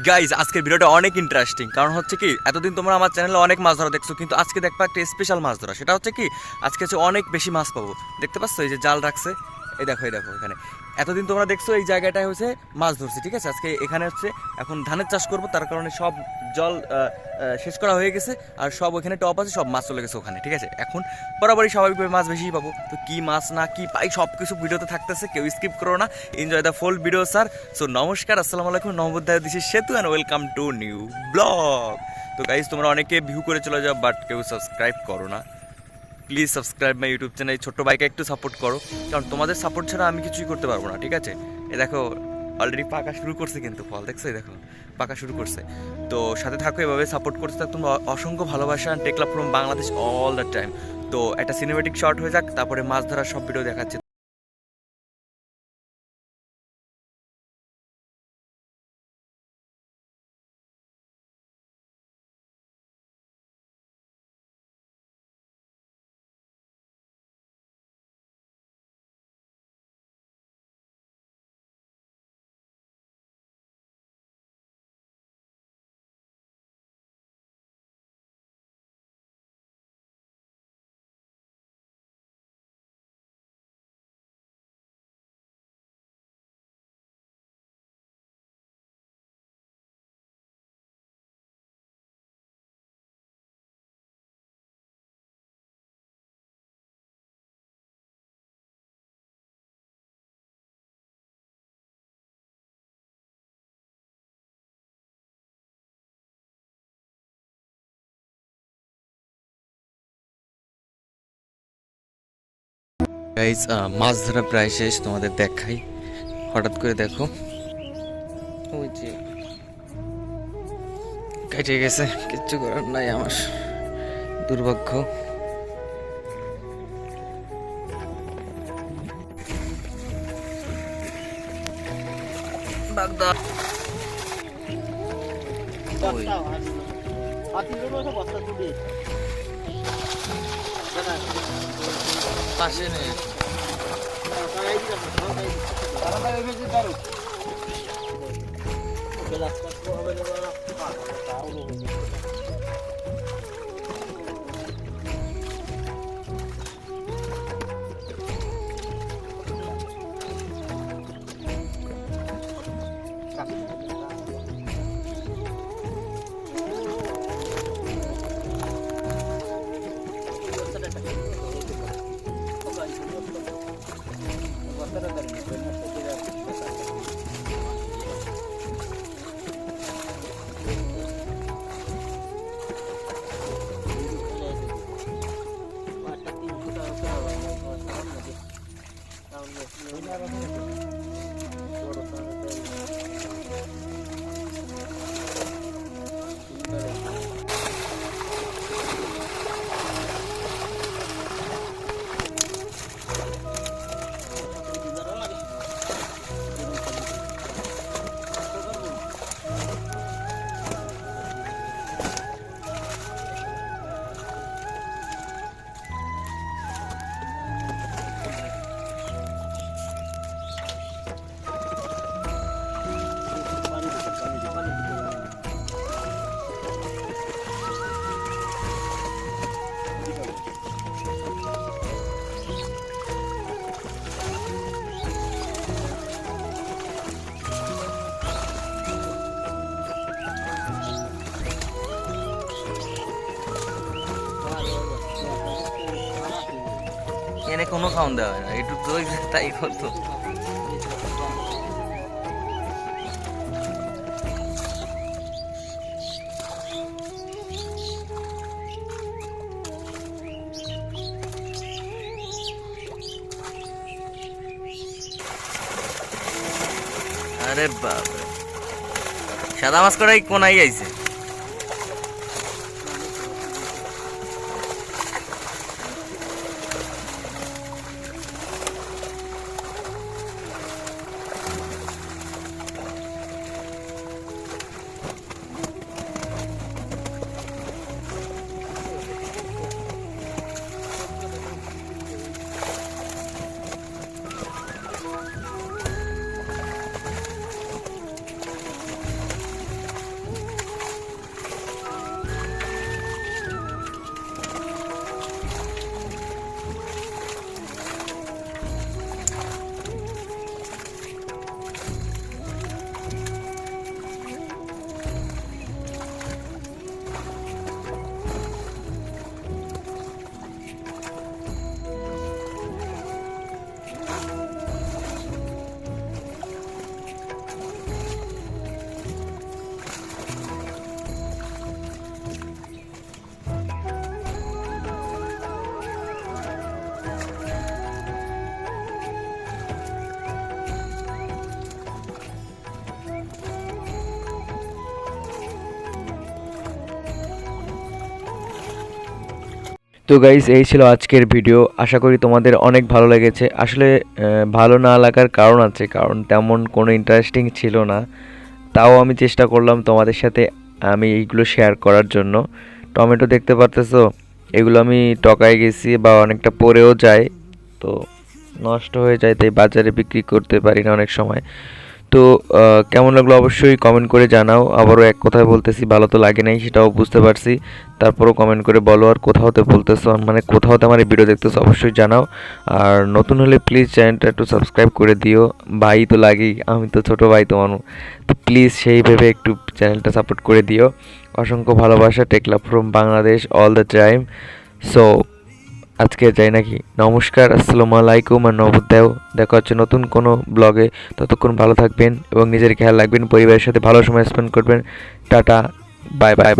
Guys আজকের ভিডিওটা অনেক ইন্টারেস্টিং, কারণ হচ্ছে কি এতদিন তোমরা আমার চ্যানেলে অনেক মাছ ধরা দেখছো, কিন্তু আজকে দেখবা একটা স্পেশাল মাছ ধরা। সেটা হচ্ছে কি আজকে হচ্ছে অনেক বেশি মাছ পাবো। দেখতে পাচ্ছ এই যে জাল রাখছে, এই দেখো এখানে। এতদিন তোমরা দেখছো এই জায়গাটায় হচ্ছে মাছ ধরছি, ঠিক আছে। আজকে এখানে হচ্ছে এখন ধানের চাষ করবো, তার কারণে সব জল শেষ করা হয়ে গেছে, আর সব ওখানে টপ আছে, সব মাছ চলে গেছে ওখানে, ঠিক আছে। এখন বরাবরই স্বাভাবিকভাবে মাছ বেশিই পাবো, তো কি মাছ না কি পাই সব কিছু ভিডিওতে থাকতেছে, কেউ স্কিপ করো না, enjoy the full video sir. So নমস্কার, আসসালামু আলাইকুম, নমবুদ্দায় দিস ইজ সেতু and welcome to new blog. তো গাইজ তোমরা অনেকে ভিউ করে চলে যাও, বাট কেউ সাবস্ক্রাইব করো না। Please subscribe my YouTube channel, ছোট্ট ভাইকে একটু সাপোর্ট করো, কারণ তোমাদের সাপোর্ট ছাড়া আমি কিছুই করতে পারবো না, ঠিক আছে। এ দেখো অলরেডি পাকা শুরু করছে, কিন্তু ফল দেখছো, এই দেখো পাকা শুরু করছে। তো সাথে থাকো, এভাবে সাপোর্ট করতে থাকো তোমরা। অসংখ্য ভালোবাসা, take love from Bangladesh all the time. তো একটা সিনেমেটিক শর্ট হয়ে যাক, তারপরে মাছ ধরার সব ভিডিও দেখাচ্ছে। গাইজ মাছ ধরা প্রায় শেষ, তোমাদের দেখাই। হঠাৎ করে দেখো ওই যে কেটে গেছে, কিচ্ছু করার নাই, আমার দুর্ভাগ্য। বাগদা ওই পাশে নেই। এনে কোনো খাওয়ান দেওয়া হয় না, একটু দই তাই করতো। আরে বাবা, সাদা মাছ করাই কোনাই আইছে। তো গাইস এই ছিল আজকের ভিডিও, আশা করি তোমাদের অনেক ভালো লেগেছে। আসলে ভালো না লাগার কারণ আছে, কারণ তেমন কোনো ইন্টারেস্টিং ছিল না, তাও আমি চেষ্টা করলাম তোমাদের সাথে আমি এইগুলো শেয়ার করার জন্য। টমেটো দেখতে পারতেছো, এগুলো আমি টকায় গেছি বা অনেকটা পড়েও যায়, তো নষ্ট হয়ে যায়, তাই বাজারে বিক্রি করতে পারি না অনেক সময়। তো কেমন লাগলো অবশ্যই কমেন্ট করে জানাও। আবারও এক কথায় বলতেছি, ভালো তো লাগে নাই সেটাও বুঝতে পারছি, তারপরও কমেন্ট করে বলো। আর কোথাওতে বলতেছো, মানে কোথাওতে আমার এই ভিডিও দেখতেছো অবশ্যই জানাও। আর নতুন হলে প্লিজ চ্যানেলটা একটু সাবস্ক্রাইব করে দিও, ভাই তো লাগেই, আমি তো ছোটো ভাই তোমার, তো প্লিজ সেই ভেবে একটু চ্যানেলটা সাপোর্ট করে দিও। অসংখ্য ভালোবাসা, take love from Bangladesh all the time. So আজকে যাই নাকি, নমস্কার, আসসালামু আলাইকুম আর নবদ্যাও। দেখা হচ্ছে নতুন কোনো ব্লগে। ততক্ষণ ভালো থাকবেন এবং নিজের খেয়াল রাখবেন, পরিবারের সাথে ভালো সময় স্পেন্ড করবেন। Tata, bye bye bye.